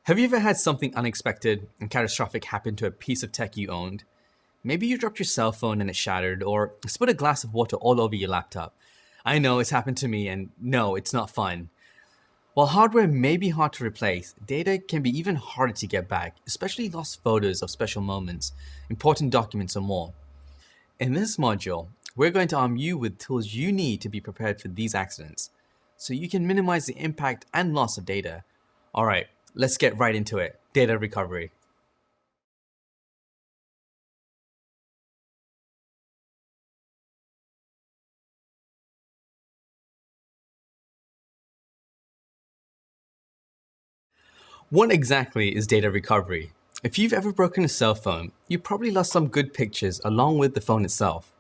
Have you ever had something unexpected and catastrophic happen to a piece of tech you owned? Maybe you dropped your cell phone and it shattered, or spilled a glass of water all over your laptop. I know it's happened to me, and no, it's not fun. While hardware may be hard to replace, data can be even harder to get back, especially lost photos of special moments, important documents, or more. In this module, we're going to arm you with tools you need to be prepared for these accidents, so you can minimize the impact and loss of data. Alright, let's get right into it. Data recovery. What exactly is data recovery? If you've ever broken a cell phone, you probably lost some good pictures along with the phone itself.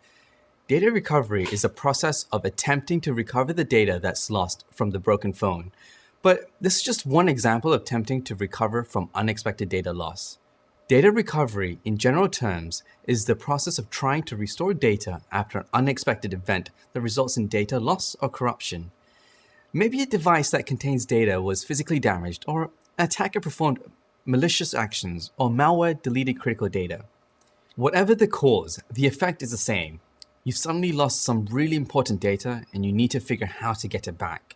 Data recovery is a process of attempting to recover the data that's lost from the broken phone. But this is just one example of attempting to recover from unexpected data loss. Data recovery, in general terms, is the process of trying to restore data after an unexpected event that results in data loss or corruption. Maybe a device that contains data was physically damaged, or an attacker performed malicious actions, or malware deleted critical data. Whatever the cause, the effect is the same. You've suddenly lost some really important data and you need to figure how to get it back.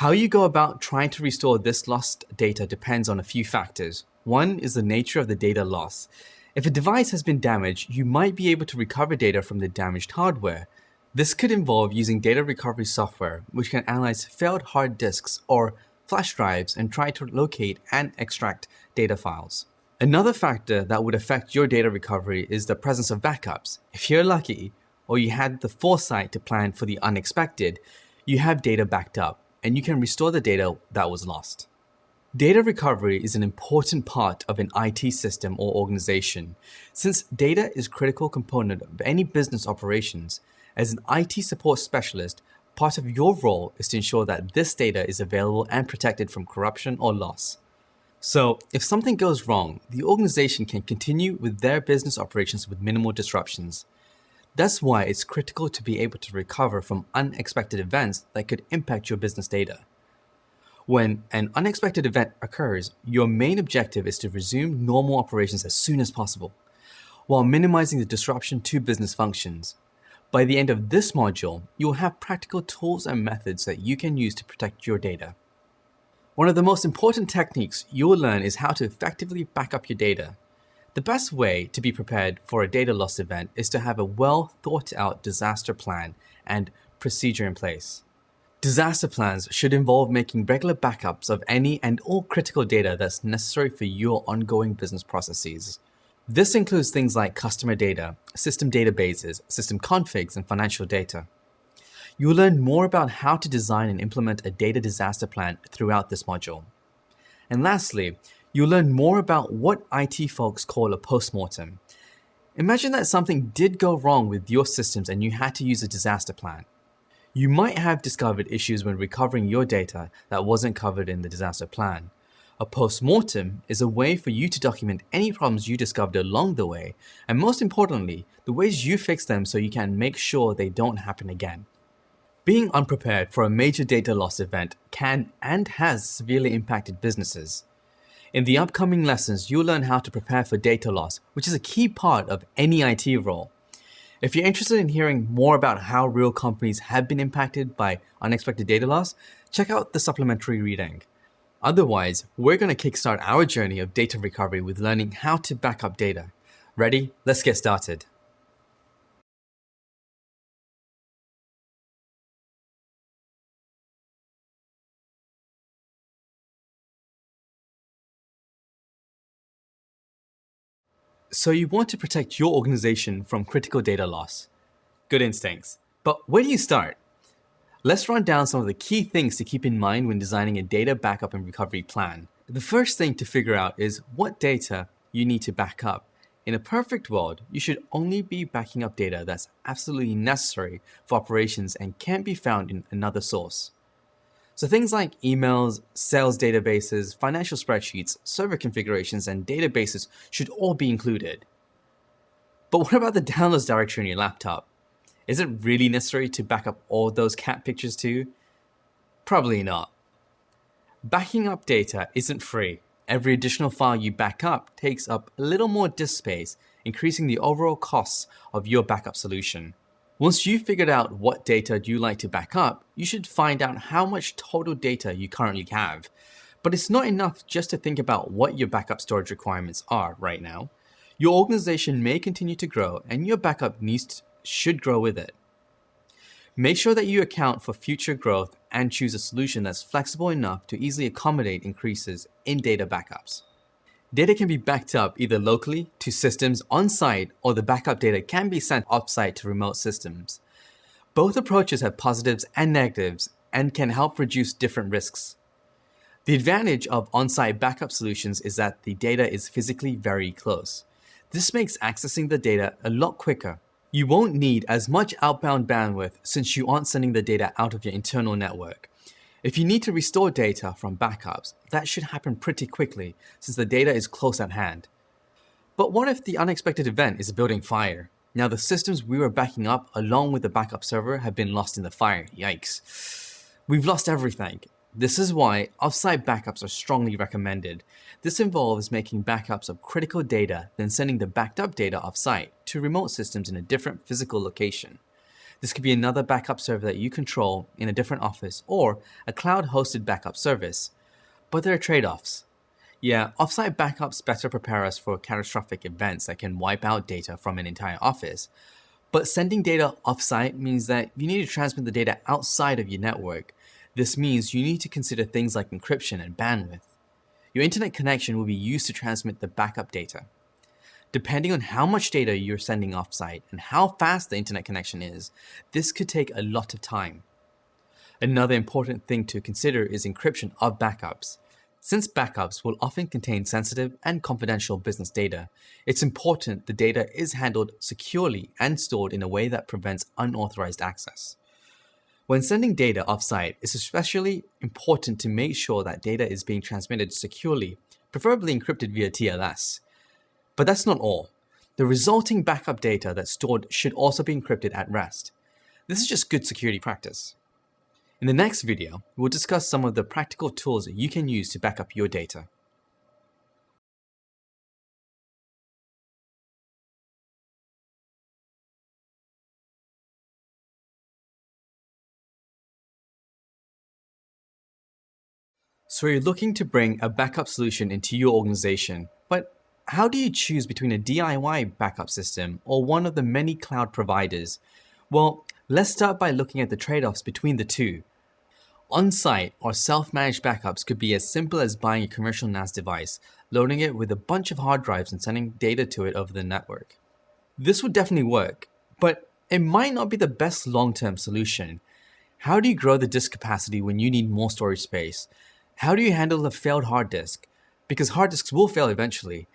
How you go about trying to restore this lost data depends on a few factors. One is the nature of the data loss. If a device has been damaged, you might be able to recover data from the damaged hardware. This could involve using data recovery software, which can analyze failed hard disks or flash drives and try to locate and extract data files. Another factor that would affect your data recovery is the presence of backups. If you're lucky, or you had the foresight to plan for the unexpected, you have data backed up, and you can restore the data that was lost. Data recovery is an important part of an IT system or organization. Since data is a critical component of any business operations, as an IT support specialist, part of your role is to ensure that this data is available and protected from corruption or loss. So, if something goes wrong, the organization can continue with their business operations with minimal disruptions. That's why it's critical to be able to recover from unexpected events that could impact your business data. When an unexpected event occurs, your main objective is to resume normal operations as soon as possible, while minimizing the disruption to business functions. By the end of this module, you will have practical tools and methods that you can use to protect your data. One of the most important techniques you will learn is how to effectively back up your data. The best way to be prepared for a data loss event is to have a well thought out disaster plan and procedure in place. Disaster plans should involve making regular backups of any and all critical data that's necessary for your ongoing business processes. This includes things like customer data, system databases, system configs, and financial data. You will learn more about how to design and implement a data disaster plan throughout this module. And lastly, you'll learn more about what IT folks call a postmortem. Imagine that something did go wrong with your systems and you had to use a disaster plan. You might have discovered issues when recovering your data that wasn't covered in the disaster plan. A postmortem is a way for you to document any problems you discovered along the way, and most importantly, the ways you fix them so you can make sure they don't happen again. Being unprepared for a major data loss event can and has severely impacted businesses. In the upcoming lessons, you'll learn how to prepare for data loss, which is a key part of any IT role. If you're interested in hearing more about how real companies have been impacted by unexpected data loss, check out the supplementary reading. Otherwise, we're going to kickstart our journey of data recovery with learning how to back up data. Ready? Let's get started. So you want to protect your organization from critical data loss. Good instincts. But where do you start? Let's run down some of the key things to keep in mind when designing a data backup and recovery plan. The first thing to figure out is what data you need to back up. In a perfect world, you should only be backing up data that's absolutely necessary for operations and can't be found in another source. So things like emails, sales databases, financial spreadsheets, server configurations, and databases should all be included. But what about the downloads directory on your laptop? Is it really necessary to back up all those cat pictures too? Probably not. Backing up data isn't free, Every additional file you back up takes up a little more disk space, increasing the overall costs of your backup solution. Once you've figured out what data you like to back up, you should find out how much total data you currently have. But it's not enough just to think about what your backup storage requirements are right now. Your organization may continue to grow, and your backup should grow with it. Make sure that you account for future growth and choose a solution that's flexible enough to easily accommodate increases in data backups. Data can be backed up either locally to systems on-site, or the backup data can be sent off-site to remote systems. Both approaches have positives and negatives and can help reduce different risks. The advantage of on-site backup solutions is that the data is physically very close. This makes accessing the data a lot quicker. You won't need as much outbound bandwidth since you aren't sending the data out of your internal network. If you need to restore data from backups, that should happen pretty quickly since the data is close at hand. But what if the unexpected event is a building fire? Now the systems we were backing up along with the backup server have been lost in the fire. Yikes. We've lost everything. This is why offsite backups are strongly recommended. This involves making backups of critical data, then sending the backed up data offsite to remote systems in a different physical location. This could be another backup server that you control in a different office or a cloud-hosted backup service. But there are trade-offs. Yeah, offsite backups better prepare us for catastrophic events that can wipe out data from an entire office. But sending data offsite means that you need to transmit the data outside of your network. This means you need to consider things like encryption and bandwidth. Your internet connection will be used to transmit the backup data. Depending on how much data you're sending offsite and how fast the internet connection is, this could take a lot of time. Another important thing to consider is encryption of backups. Since backups will often contain sensitive and confidential business data, it's important the data is handled securely and stored in a way that prevents unauthorized access. When sending data offsite, it's especially important to make sure that data is being transmitted securely, preferably encrypted via TLS. But that's not all. The resulting backup data that's stored should also be encrypted at rest. This is just good security practice. In the next video, we'll discuss some of the practical tools that you can use to back up your data. So you're looking to bring a backup solution into your organization, but how do you choose between a DIY backup system or one of the many cloud providers? Well, let's start by looking at the trade-offs between the two. On-site or self-managed backups could be as simple as buying a commercial NAS device, loading it with a bunch of hard drives and sending data to it over the network. This would definitely work, but it might not be the best long-term solution. How do you grow the disk capacity when you need more storage space? How do you handle a failed hard disk? Because hard disks will fail eventually.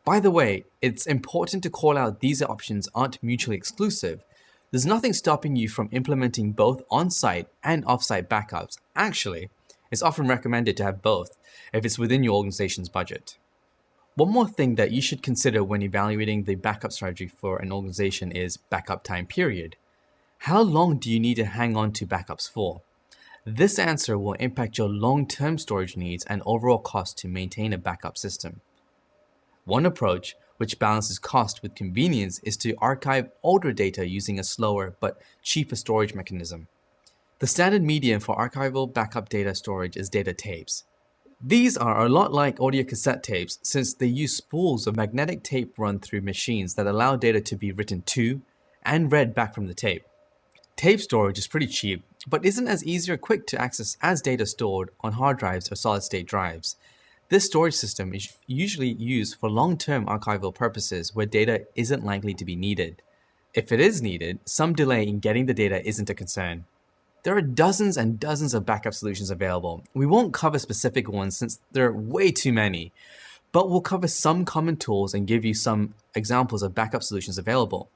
By the way, it's important to call out these options aren't mutually exclusive. There's nothing stopping you from implementing both on-site and off-site backups. Actually, it's often recommended to have both if it's within your organization's budget. One more thing that you should consider when evaluating the backup strategy for an organization is backup time period. How long do you need to hang on to backups for? This answer will impact your long-term storage needs and overall cost to maintain a backup system. One approach, which balances cost with convenience, is to archive older data using a slower but cheaper storage mechanism. The standard medium for archival backup data storage is data tapes. These are a lot like audio cassette tapes since they use spools of magnetic tape run through machines that allow data to be written to and read back from the tape. Tape storage is pretty cheap, but isn't as easy or quick to access as data stored on hard drives or solid-state drives. This storage system is usually used for long-term archival purposes where data isn't likely to be needed. If it is needed, some delay in getting the data isn't a concern. There are dozens and dozens of backup solutions available. We won't cover specific ones since there are way too many, but we'll cover some common tools and give you some examples of backup solutions available.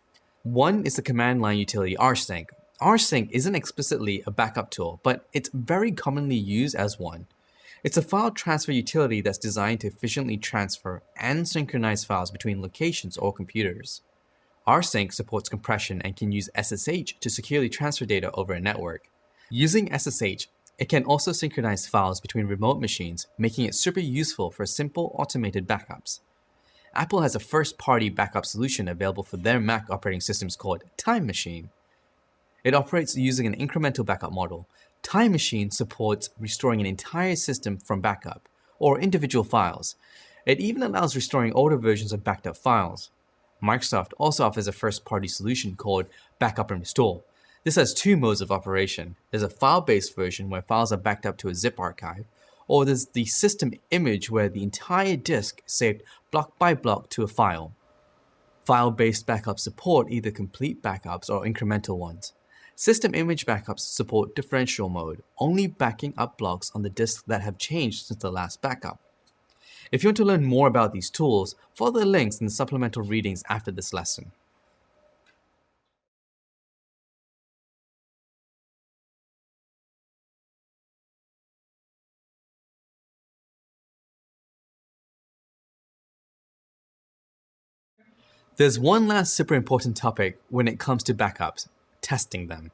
One is the command line utility rsync. rsync isn't explicitly a backup tool, but it's very commonly used as one. It's a file transfer utility that's designed to efficiently transfer and synchronize files between locations or computers. rsync supports compression and can use SSH to securely transfer data over a network. Using SSH It can also synchronize files between remote machines, making it super useful for simple automated backups. Apple has a first-party backup solution available for their Mac operating systems called Time Machine. It operates using an incremental backup model. Time Machine supports restoring an entire system from backup, or individual files. It even allows restoring older versions of backed up files. Microsoft also offers a first-party solution called Backup and Restore. This has two modes of operation. There's a file-based version where files are backed up to a zip archive, or there's the system image where the entire disk is saved block by block to a file. File-based backups support either complete backups or incremental ones. System image backups support differential mode, only backing up blocks on the disk that have changed since the last backup. If you want to learn more about these tools, follow the links in the supplemental readings after this lesson. There's one last super important topic when it comes to backups: testing them.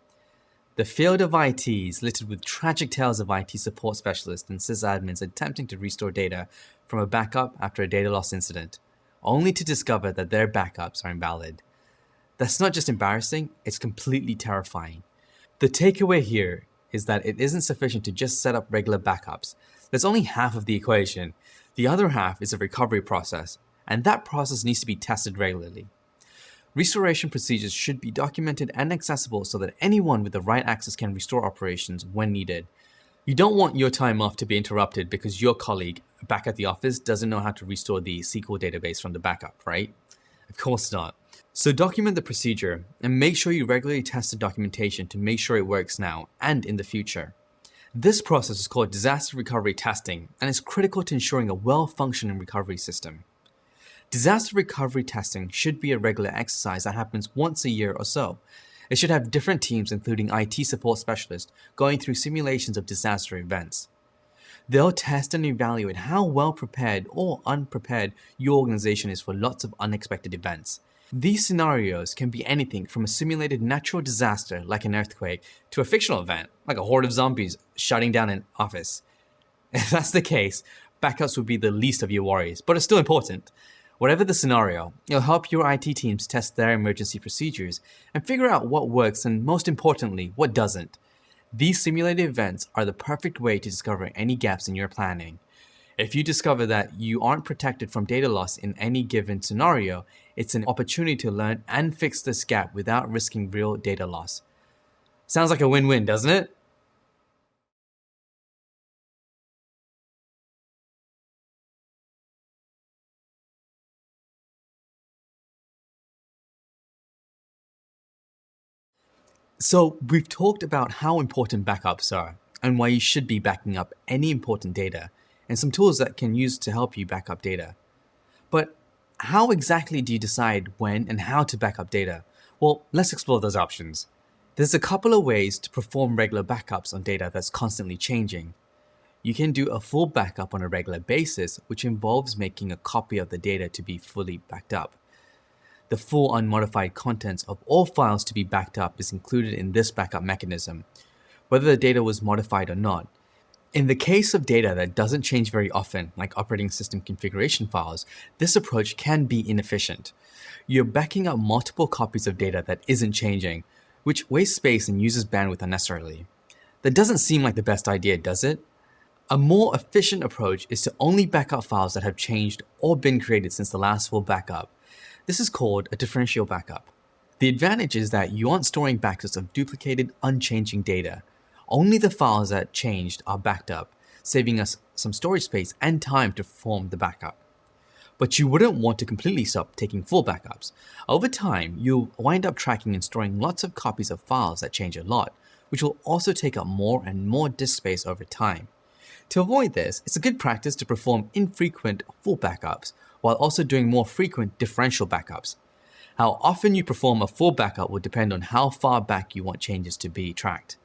The field of IT is littered with tragic tales of IT support specialists and sysadmins attempting to restore data from a backup after a data loss incident, only to discover that their backups are invalid. That's not just embarrassing, it's completely terrifying. The takeaway here is that it isn't sufficient to just set up regular backups. That's only half of the equation. The other half is a recovery process, and that process needs to be tested regularly. Restoration procedures should be documented and accessible so that anyone with the right access can restore operations when needed. You don't want your time off to be interrupted because your colleague back at the office doesn't know how to restore the SQL database from the backup, right? Of course not. So document the procedure and make sure you regularly test the documentation to make sure it works now and in the future. This process is called disaster recovery testing and is critical to ensuring a well-functioning recovery system. Disaster recovery testing should be a regular exercise that happens once a year or so. It should have different teams, including IT support specialists, going through simulations of disaster events. They'll test and evaluate how well prepared or unprepared your organization is for lots of unexpected events. These scenarios can be anything from a simulated natural disaster like an earthquake to a fictional event like a horde of zombies shutting down an office. If that's the case, backups would be the least of your worries, but it's still important. Whatever the scenario, it'll help your IT teams test their emergency procedures and figure out what works and, most importantly, what doesn't. These simulated events are the perfect way to discover any gaps in your planning. If you discover that you aren't protected from data loss in any given scenario, it's an opportunity to learn and fix this gap without risking real data loss. Sounds like a win-win, doesn't it? So we've talked about how important backups are and why you should be backing up any important data and some tools that can use to help you back up data. But how exactly do you decide when and how to back up data? Well, let's explore those options. There's a couple of ways to perform regular backups on data that's constantly changing. You can do a full backup on a regular basis, which involves making a copy of the data to be fully backed up. The full unmodified contents of all files to be backed up is included in this backup mechanism, whether the data was modified or not. In the case of data that doesn't change very often, like operating system configuration files, this approach can be inefficient. You're backing up multiple copies of data that isn't changing, which wastes space and uses bandwidth unnecessarily. That doesn't seem like the best idea, does it? A more efficient approach is to only back up files that have changed or been created since the last full backup. This is called a differential backup. The advantage is that you aren't storing backups of duplicated, unchanging data. Only the files that changed are backed up, saving us some storage space and time to perform the backup. But you wouldn't want to completely stop taking full backups. Over time, you'll wind up tracking and storing lots of copies of files that change a lot, which will also take up more and more disk space over time. To avoid this, it's a good practice to perform infrequent full backups, while also doing more frequent differential backups. How often you perform a full backup will depend on how far back you want changes to be tracked.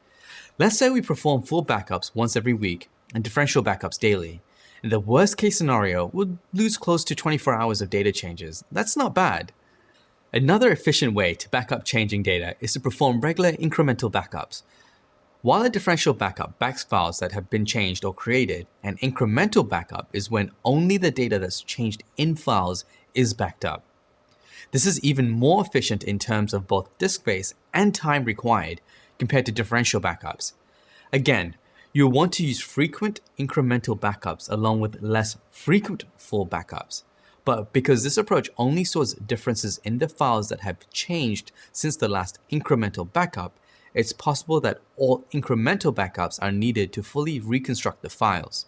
Let's say we perform full backups once every week and differential backups daily. In the worst case scenario, we'll lose close to 24 hours of data changes. That's not bad. Another efficient way to back up changing data is to perform regular incremental backups. While a differential backup backs files that have been changed or created, an incremental backup is when only the data that's changed in files is backed up. This is even more efficient in terms of both disk space and time required compared to differential backups. Again, you'll want to use frequent incremental backups along with less frequent full backups. But because this approach only stores differences in the files that have changed since the last incremental backup, it's possible that all incremental backups are needed to fully reconstruct the files.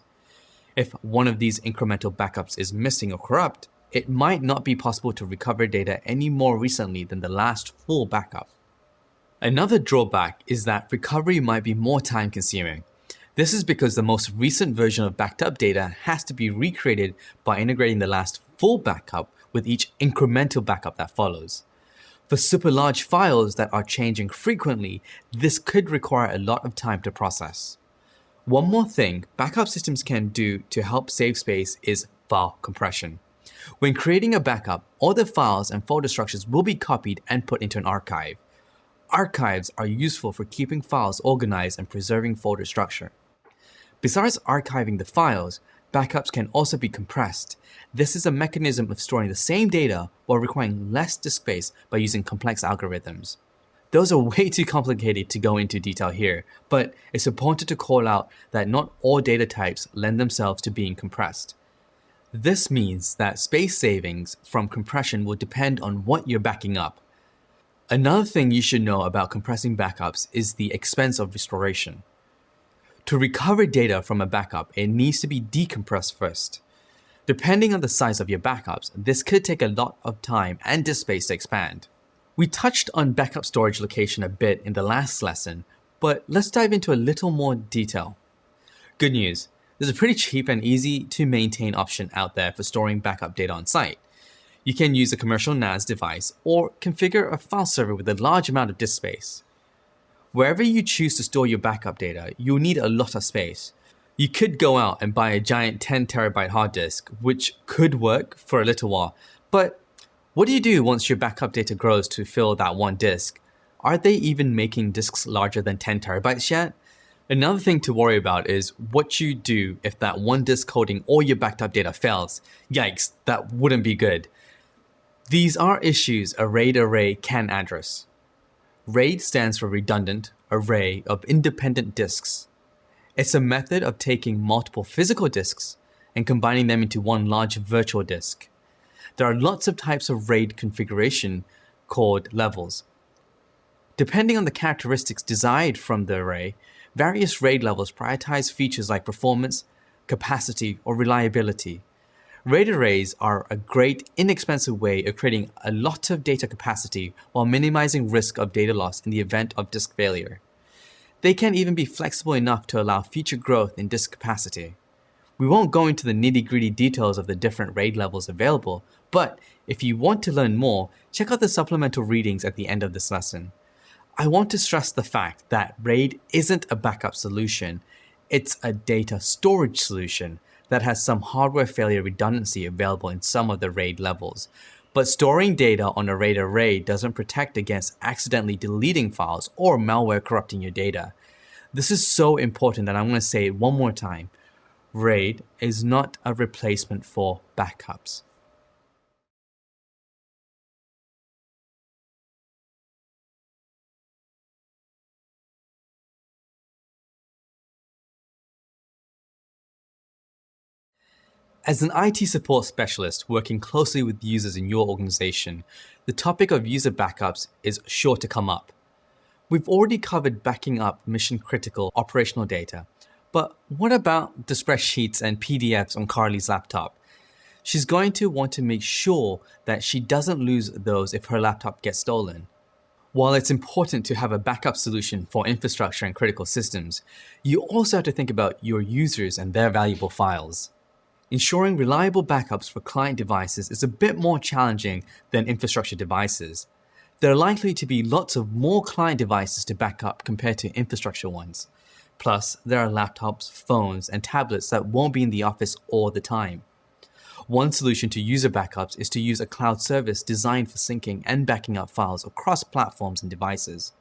If one of these incremental backups is missing or corrupt, it might not be possible to recover data any more recently than the last full backup. Another drawback is that recovery might be more time consuming. This is because the most recent version of backed up data has to be recreated by integrating the last full backup with each incremental backup that follows. For super large files that are changing frequently, this could require a lot of time to process. One more thing backup systems can do to help save space is file compression. When creating a backup, all the files and folder structures will be copied and put into an archive. Archives are useful for keeping files organized and preserving folder structure. Besides archiving the files, backups can also be compressed. This is a mechanism of storing the same data while requiring less disk space by using complex algorithms. Those are way too complicated to go into detail here, but it's important to call out that not all data types lend themselves to being compressed. This means that space savings from compression will depend on what you're backing up. Another thing you should know about compressing backups is the expense of restoration. To recover data from a backup, it needs to be decompressed first. Depending on the size of your backups, this could take a lot of time and disk space to expand. We touched on backup storage location a bit in the last lesson, but let's dive into a little more detail. Good news. There's a pretty cheap and easy to maintain option out there for storing backup data on site. You can use a commercial NAS device or configure a file server with a large amount of disk space. Wherever you choose to store your backup data, you'll need a lot of space. You could go out and buy a giant 10 terabyte hard disk, which could work for a little while, but what do you do once your backup data grows to fill that one disk? Are they even making disks larger than 10 terabytes yet? Another thing to worry about is what you do if that one disk holding all your backed up data fails. Yikes, that wouldn't be good. These are issues a RAID array can address. RAID stands for Redundant Array of Independent Disks. It's a method of taking multiple physical disks and combining them into one large virtual disk. There are lots of types of RAID configuration called levels. Depending on the characteristics desired from the array, various RAID levels prioritize features like performance, capacity, or reliability. RAID arrays are a great, inexpensive way of creating a lot of data capacity while minimizing risk of data loss in the event of disk failure. They can even be flexible enough to allow future growth in disk capacity. We won't go into the nitty-gritty details of the different RAID levels available, but if you want to learn more, check out the supplemental readings at the end of this lesson. I want to stress the fact that RAID isn't a backup solution, it's a data storage solution that has some hardware failure redundancy available in some of the RAID levels. But storing data on a RAID array doesn't protect against accidentally deleting files or malware corrupting your data. This is so important that I'm going to say it one more time. RAID is not a replacement for backups. As an IT support specialist working closely with users in your organization, the topic of user backups is sure to come up. We've already covered backing up mission-critical operational data, but what about the spreadsheets and PDFs on Carly's laptop? She's going to want to make sure that she doesn't lose those if her laptop gets stolen. While it's important to have a backup solution for infrastructure and critical systems, you also have to think about your users and their valuable files. Ensuring reliable backups for client devices is a bit more challenging than infrastructure devices. There are likely to be lots of more client devices to back up compared to infrastructure ones. Plus, there are laptops, phones, and tablets that won't be in the office all the time. One solution to user backups is to use a cloud service designed for syncing and backing up files across platforms and devices.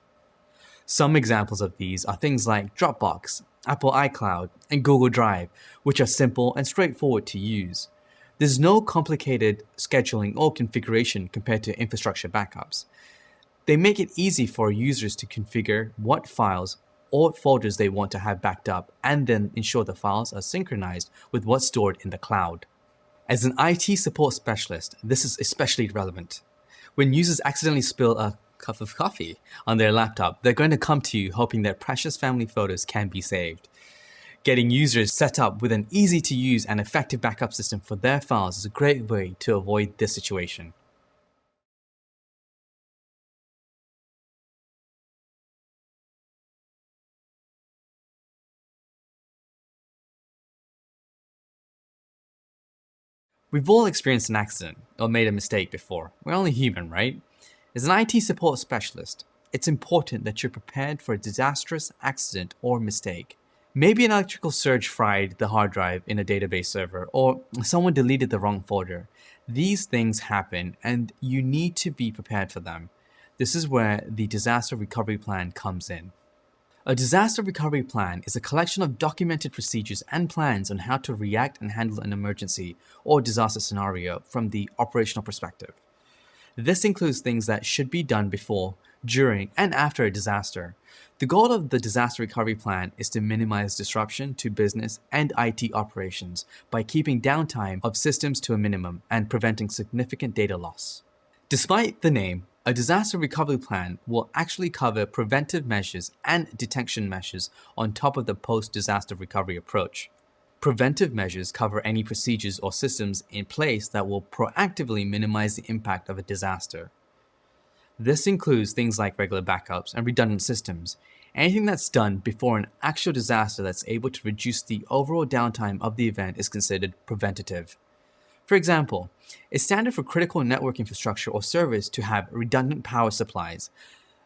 Some examples of these are things like Dropbox, Apple iCloud, and Google Drive, which are simple and straightforward to use. There's no complicated scheduling or configuration compared to infrastructure backups. They make it easy for users to configure what files or folders they want to have backed up and then ensure the files are synchronized with what's stored in the cloud. As an IT support specialist, this is especially relevant. When users accidentally spill a cup of coffee on their laptop, they're going to come to you hoping their precious family photos can be saved. Getting users set up with an easy to use and effective backup system for their files is a great way to avoid this situation. We've all experienced an accident or made a mistake before. We're only human, right? As an IT support specialist, it's important that you're prepared for a disastrous accident or mistake. Maybe an electrical surge fried the hard drive in a database server, or someone deleted the wrong folder. These things happen, and you need to be prepared for them. This is where the disaster recovery plan comes in. A disaster recovery plan is a collection of documented procedures and plans on how to react and handle an emergency or disaster scenario from the operational perspective. This includes things that should be done before, during, and after a disaster. The goal of the disaster recovery plan is to minimize disruption to business and IT operations by keeping downtime of systems to a minimum and preventing significant data loss. Despite the name, a disaster recovery plan will actually cover preventive measures and detection measures on top of the post-disaster recovery approach. Preventive measures cover any procedures or systems in place that will proactively minimize the impact of a disaster. This includes things like regular backups and redundant systems, anything that's done before an actual disaster that's able to reduce the overall downtime of the event is considered preventative. For example, it's standard for critical network infrastructure or servers to have redundant power supplies.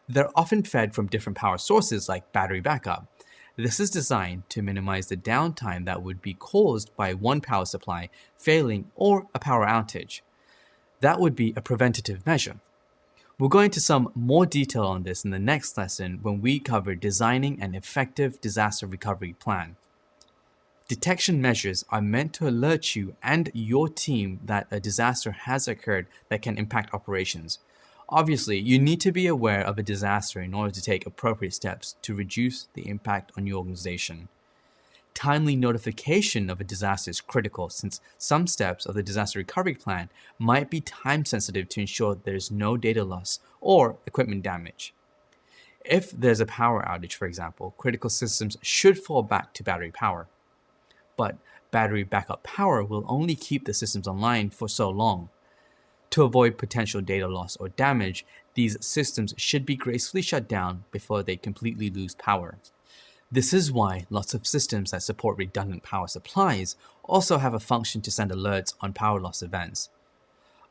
They're often fed from different power sources like battery backup. This is designed to minimize the downtime that would be caused by one power supply failing or a power outage. That would be a preventative measure. We'll go into some more detail on this in the next lesson when we cover designing an effective disaster recovery plan. Detection measures are meant to alert you and your team that a disaster has occurred that can impact operations. Obviously, you need to be aware of a disaster in order to take appropriate steps to reduce the impact on your organization. Timely notification of a disaster is critical since some steps of the disaster recovery plan might be time sensitive to ensure there's no data loss or equipment damage. If there's a power outage, for example, critical systems should fall back to battery power. But battery backup power will only keep the systems online for so long. To avoid potential data loss or damage, these systems should be gracefully shut down before they completely lose power. This is why lots of systems that support redundant power supplies also have a function to send alerts on power loss events.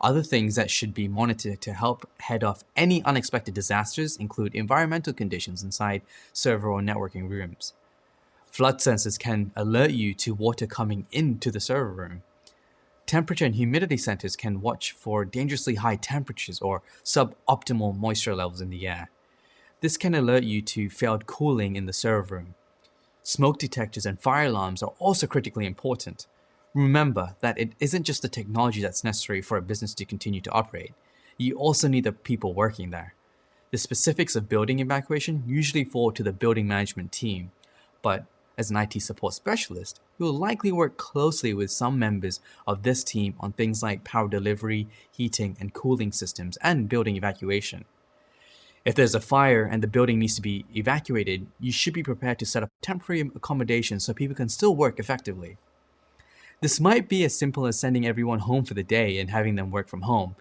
Other things that should be monitored to help head off any unexpected disasters include environmental conditions inside server or networking rooms. Flood sensors can alert you to water coming into the server room. Temperature and humidity sensors can watch for dangerously high temperatures or suboptimal moisture levels in the air. This can alert you to failed cooling in the server room. Smoke detectors and fire alarms are also critically important. Remember that it isn't just the technology that's necessary for a business to continue to operate. You also need the people working there. The specifics of building evacuation usually fall to the building management team, but as an IT support specialist, you will likely work closely with some members of this team on things like power delivery, heating and cooling systems, and building evacuation. If there's a fire and the building needs to be evacuated, you should be prepared to set up temporary accommodations so people can still work effectively. This might be as simple as sending everyone home for the day and having them work from home,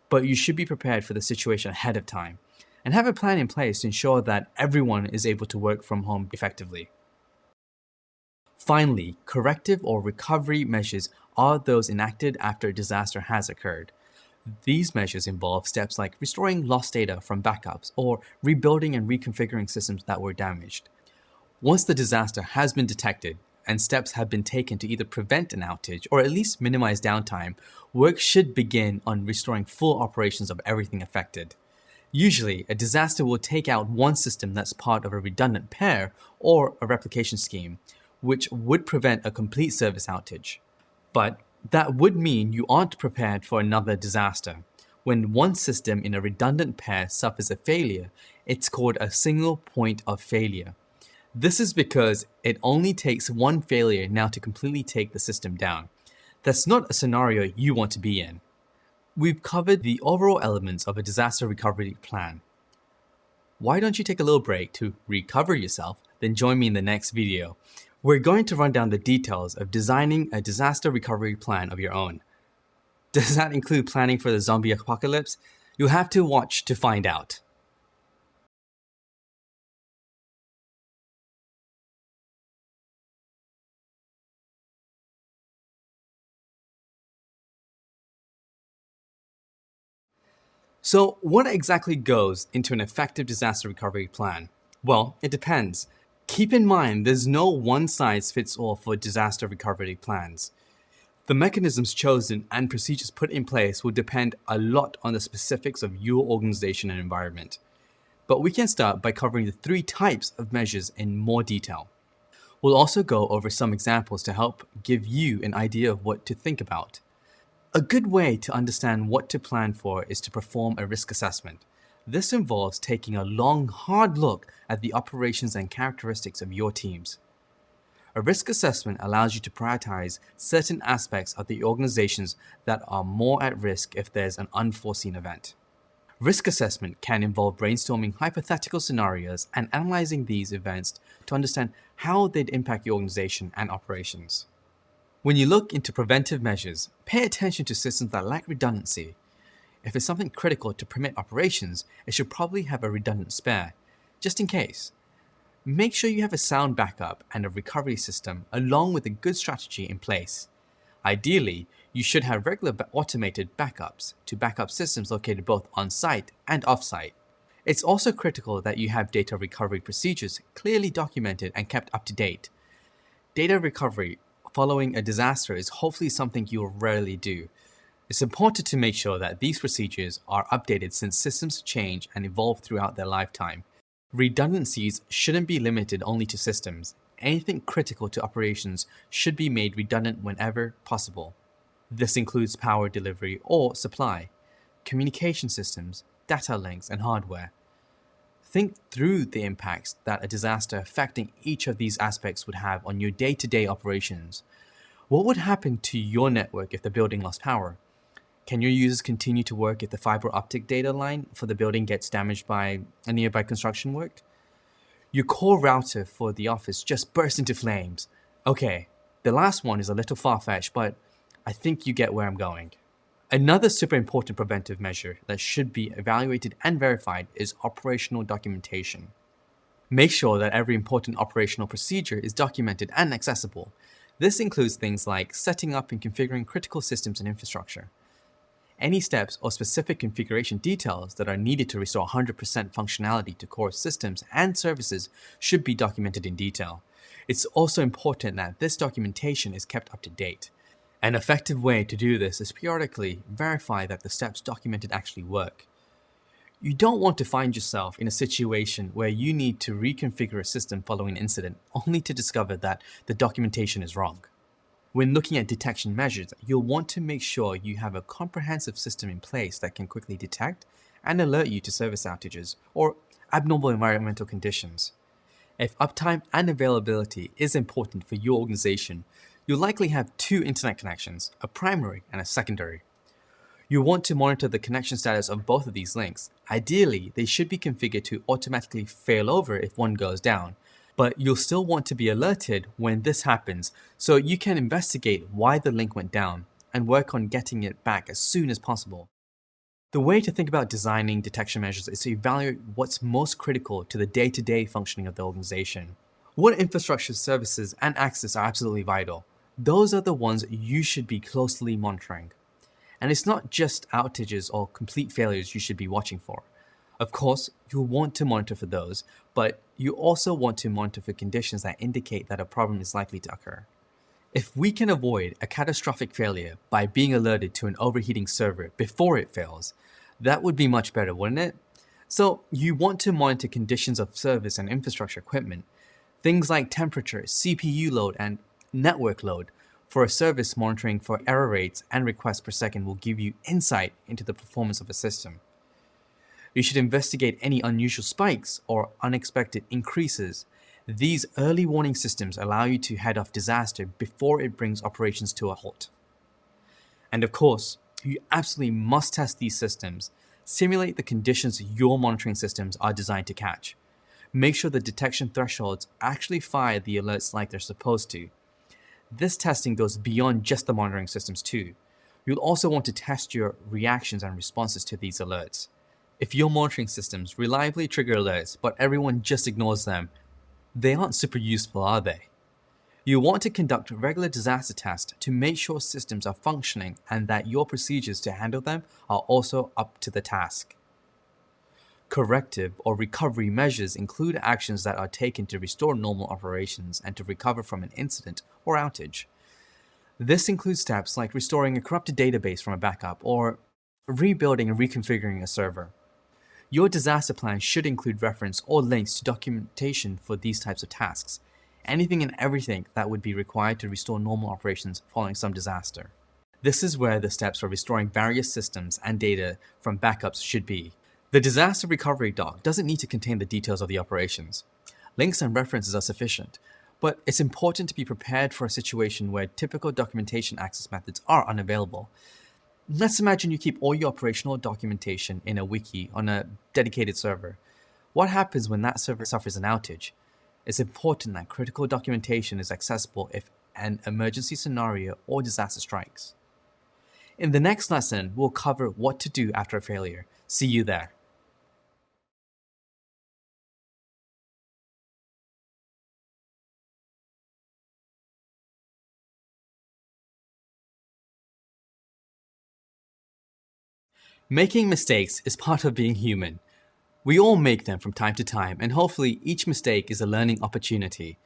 but you should be prepared for the situation ahead of time and have a plan in place to ensure that everyone is able to work from home effectively. Finally, corrective or recovery measures are those enacted after a disaster has occurred. These measures involve steps like restoring lost data from backups or rebuilding and reconfiguring systems that were damaged. Once the disaster has been detected and steps have been taken to either prevent an outage or at least minimize downtime, work should begin on restoring full operations of everything affected. Usually, a disaster will take out one system that's part of a redundant pair or a replication scheme, which would prevent a complete service outage. But that would mean you aren't prepared for another disaster. When one system in a redundant pair suffers a failure, it's called a single point of failure. This is because it only takes one failure now to completely take the system down. That's not a scenario you want to be in. We've covered the overall elements of a disaster recovery plan. Why don't you take a little break to recover yourself, then join me in the next video. We're going to run down the details of designing a disaster recovery plan of your own. Does that include planning for the zombie apocalypse? You'll have to watch to find out. So, what exactly goes into an effective disaster recovery plan? Well, it depends. Keep in mind, there's no one-size-fits-all for disaster recovery plans. The mechanisms chosen and procedures put in place will depend a lot on the specifics of your organization and environment. But we can start by covering the 3 types of measures in more detail. We'll also go over some examples to help give you an idea of what to think about. A good way to understand what to plan for is to perform a risk assessment. This involves taking a long, hard look at the operations and characteristics of your teams. A risk assessment allows you to prioritize certain aspects of the organizations that are more at risk if there's an unforeseen event. Risk assessment can involve brainstorming hypothetical scenarios and analyzing these events to understand how they'd impact your organization and operations. When you look into preventive measures, pay attention to systems that lack redundancy. If it's something critical to permit operations, it should probably have a redundant spare, just in case. Make sure you have a sound backup and a recovery system along with a good strategy in place. Ideally, you should have regular automated backups to backup systems located both on-site and off-site. It's also critical that you have data recovery procedures clearly documented and kept up to date. Data recovery following a disaster is hopefully something you will rarely do. It's important to make sure that these procedures are updated since systems change and evolve throughout their lifetime. Redundancies shouldn't be limited only to systems. Anything critical to operations should be made redundant whenever possible. This includes power delivery or supply, communication systems, data links, and hardware. Think through the impacts that a disaster affecting each of these aspects would have on your day-to-day operations. What would happen to your network if the building lost power? Can your users continue to work if the fiber optic data line for the building gets damaged by a nearby construction work? Your core router for the office just burst into flames. Okay, the last one is a little far-fetched, but I think you get where I'm going. Another super important preventive measure that should be evaluated and verified is operational documentation. Make sure that every important operational procedure is documented and accessible. This includes things like setting up and configuring critical systems and infrastructure. Any steps or specific configuration details that are needed to restore 100% functionality to core systems and services should be documented in detail. It's also important that this documentation is kept up to date. An effective way to do this is periodically verify that the steps documented actually work. You don't want to find yourself in a situation where you need to reconfigure a system following an incident only to discover that the documentation is wrong. When looking at detection measures, you'll want to make sure you have a comprehensive system in place that can quickly detect and alert you to service outages or abnormal environmental conditions. If uptime and availability is important for your organization, you'll likely have 2 internet connections, a primary and a secondary. You'll want to monitor the connection status of both of these links. Ideally, they should be configured to automatically fail over if one goes down, but you'll still want to be alerted when this happens so you can investigate why the link went down and work on getting it back as soon as possible. The way to think about designing detection measures is to evaluate what's most critical to the day-to-day functioning of the organization. What infrastructure services and access are absolutely vital? Those are the ones you should be closely monitoring. And it's not just outages or complete failures you should be watching for. Of course, you'll want to monitor for those, but you also want to monitor for conditions that indicate that a problem is likely to occur. If we can avoid a catastrophic failure by being alerted to an overheating server before it fails, that would be much better, wouldn't it? So you want to monitor conditions of service and infrastructure equipment, things like temperature, CPU load, and network load. For a service, monitoring for error rates and requests per second will give you insight into the performance of a system. You should investigate any unusual spikes or unexpected increases. These early warning systems allow you to head off disaster before it brings operations to a halt. And of course, you absolutely must test these systems. Simulate the conditions your monitoring systems are designed to catch. Make sure the detection thresholds actually fire the alerts like they're supposed to. This testing goes beyond just the monitoring systems too. You'll also want to test your reactions and responses to these alerts. If your monitoring systems reliably trigger alerts but everyone just ignores them, they aren't super useful, are they? You want to conduct regular disaster tests to make sure systems are functioning and that your procedures to handle them are also up to the task. Corrective or recovery measures include actions that are taken to restore normal operations and to recover from an incident or outage. This includes steps like restoring a corrupted database from a backup or rebuilding and reconfiguring a server. Your disaster plan should include reference or links to documentation for these types of tasks, anything and everything that would be required to restore normal operations following some disaster. This is where the steps for restoring various systems and data from backups should be. The disaster recovery doc doesn't need to contain the details of the operations. Links and references are sufficient, but it's important to be prepared for a situation where typical documentation access methods are unavailable. Let's imagine you keep all your operational documentation in a wiki on a dedicated server. What happens when that server suffers an outage? It's important that critical documentation is accessible if an emergency scenario or disaster strikes. In the next lesson, we'll cover what to do after a failure. See you there. Making mistakes is part of being human. We all make them from time to time, and hopefully each mistake is a learning opportunity.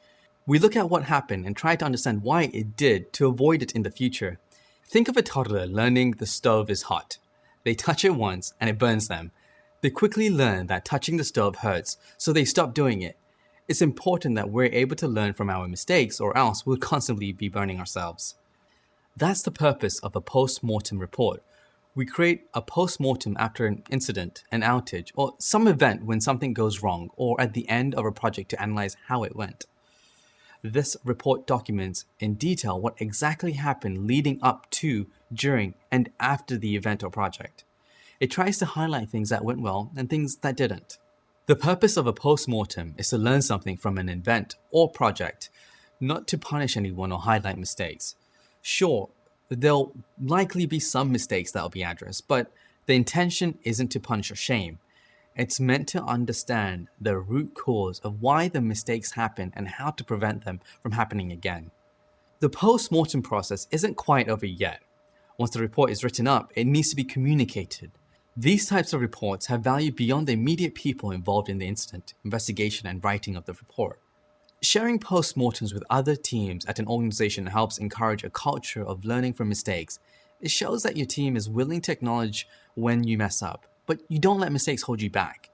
We look at what happened and try to understand why it did to avoid it in the future. Think of a toddler learning the stove is hot. They touch it once and it burns them. They quickly learn that touching the stove hurts, so they stop doing it. It's important that we're able to learn from our mistakes, or else we'll constantly be burning ourselves. That's the purpose of a post-mortem report. We create a post-mortem after an incident, an outage, or some event when something goes wrong, or at the end of a project to analyze how it went. This report documents in detail what exactly happened leading up to, during, and after the event or project. It tries to highlight things that went well and things that didn't. The purpose of a post-mortem is to learn something from an event or project, not to punish anyone or highlight mistakes. Sure, there'll likely be some mistakes that'll be addressed, but the intention isn't to punish or shame. It's meant to understand the root cause of why the mistakes happen and how to prevent them from happening again. The post-mortem process isn't quite over yet. Once the report is written up, it needs to be communicated. These types of reports have value beyond the immediate people involved in the incident, investigation, and writing of the report. Sharing post-mortems with other teams at an organization helps encourage a culture of learning from mistakes. It shows that your team is willing to acknowledge when you mess up, but you don't let mistakes hold you back.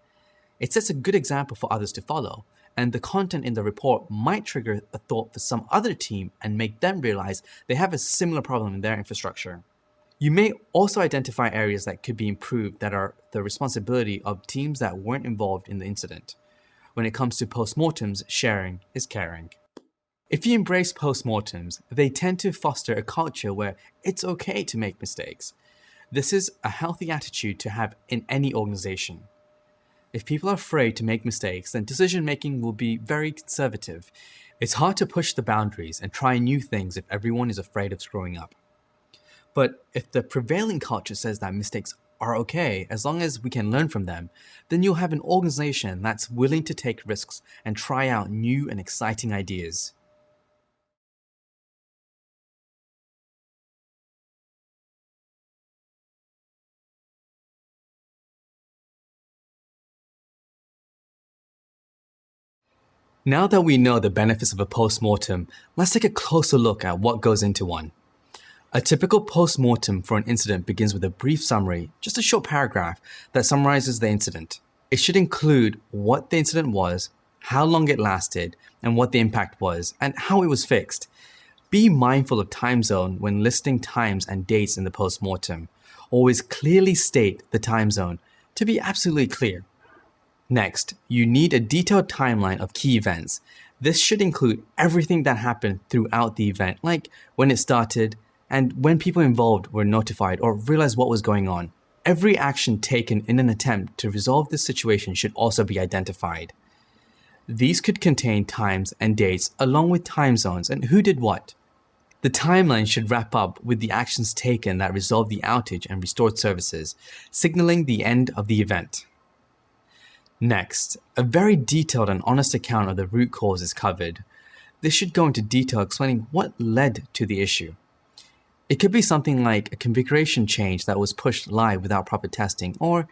It sets a good example for others to follow, and the content in the report might trigger a thought for some other team and make them realize they have a similar problem in their infrastructure. You may also identify areas that could be improved that are the responsibility of teams that weren't involved in the incident. When it comes to postmortems, sharing is caring. If you embrace postmortems, they tend to foster a culture where it's okay to make mistakes. This is a healthy attitude to have in any organization. If people are afraid to make mistakes, then decision making will be very conservative. It's hard to push the boundaries and try new things if everyone is afraid of screwing up. But if the prevailing culture says that mistakes are okay as long as we can learn from them, then you'll have an organization that's willing to take risks and try out new and exciting ideas. Now that we know the benefits of a post-mortem, let's take a closer look at what goes into one. A typical post-mortem for an incident begins with a brief summary, just a short paragraph that summarizes the incident. It should include what the incident was, how long it lasted, and what the impact was, and how it was fixed. Be mindful of time zone when listing times and dates in the postmortem. Always clearly state the time zone to be absolutely clear. Next, you need a detailed timeline of key events. This should include everything that happened throughout the event, like when it started and when people involved were notified or realized what was going on. Every action taken in an attempt to resolve this situation should also be identified. These could contain times and dates along with time zones and who did what. The timeline should wrap up with the actions taken that resolved the outage and restored services, signaling the end of the event. Next, a very detailed and honest account of the root cause is covered. This should go into detail explaining what led to the issue. It could be something like a configuration change that was pushed live without proper testing, or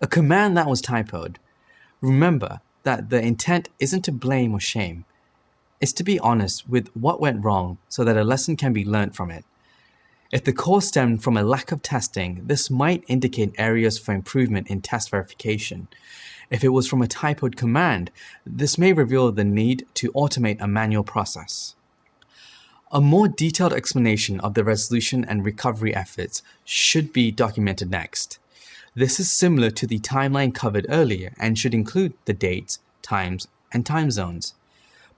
a command that was typoed. Remember that the intent isn't to blame or shame. It's to be honest with what went wrong so that a lesson can be learned from it. If the cause stemmed from a lack of testing, this might indicate areas for improvement in test verification. If it was from a typoed command, this may reveal the need to automate a manual process. A more detailed explanation of the resolution and recovery efforts should be documented next. This is similar to the timeline covered earlier and should include the dates, times, and time zones.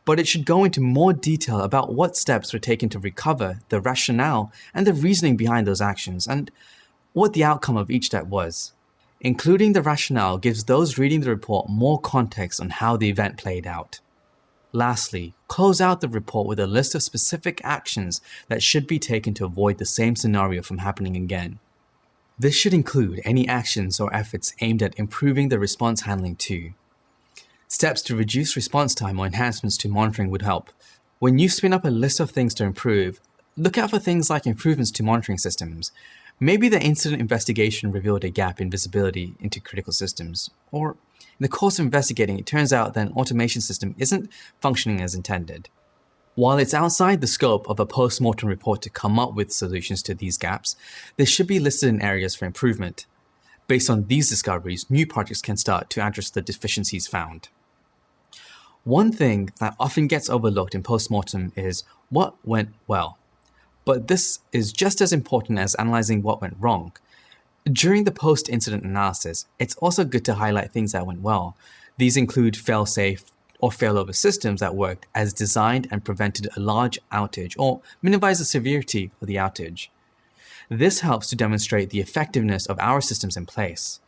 But it should go into more detail about what steps were taken to recover, the rationale and the reasoning behind those actions, and what the outcome of each step was. Including the rationale gives those reading the report more context on how the event played out. Lastly, close out the report with a list of specific actions that should be taken to avoid the same scenario from happening again. This should include any actions or efforts aimed at improving the response handling too. Steps to reduce response time or enhancements to monitoring would help. When you spin up a list of things to improve, look out for things like improvements to monitoring systems. Maybe the incident investigation revealed a gap in visibility into critical systems, or in the course of investigating, it turns out that an automation system isn't functioning as intended. While it's outside the scope of a post-mortem report to come up with solutions to these gaps, they should be listed in areas for improvement. Based on these discoveries, new projects can start to address the deficiencies found. One thing that often gets overlooked in post-mortem is what went well. But this is just as important as analyzing what went wrong. During the post-incident analysis, it's also good to highlight things that went well. These include fail-safe or failover systems that worked as designed and prevented a large outage or minimized the severity of the outage. This helps to demonstrate the effectiveness of our systems in place.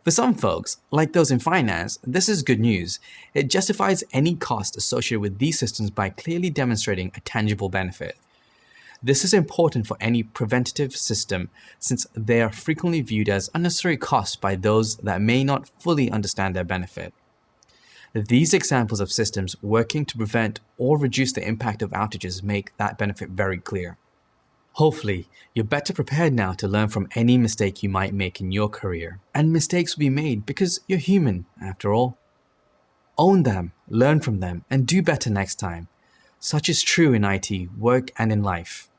For some folks, like those in finance, this is good news. It justifies any cost associated with these systems by clearly demonstrating a tangible benefit. This is important for any preventative system since they are frequently viewed as unnecessary costs by those that may not fully understand their benefit. These examples of systems working to prevent or reduce the impact of outages make that benefit very clear. Hopefully, you're better prepared now to learn from any mistake you might make in your career. And mistakes will be made because you're human, after all. Own them, learn from them, and do better next time. Such is true in IT, work, and in life.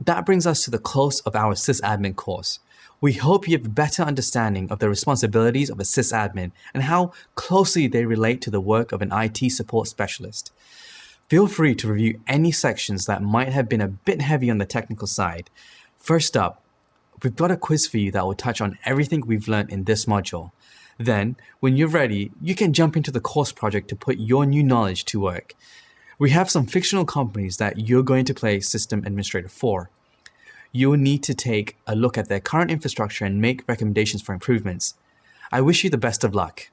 That brings us to the close of our sysadmin course. We hope you have a better understanding of the responsibilities of a sysadmin and how closely they relate to the work of an IT support specialist. Feel free to review any sections that might have been a bit heavy on the technical side. First up, we've got a quiz for you that will touch on everything we've learned in this module. Then, when you're ready, you can jump into the course project to put your new knowledge to work. We have some fictional companies that you're going to play system administrator for. You'll need to take a look at their current infrastructure and make recommendations for improvements. I wish you the best of luck.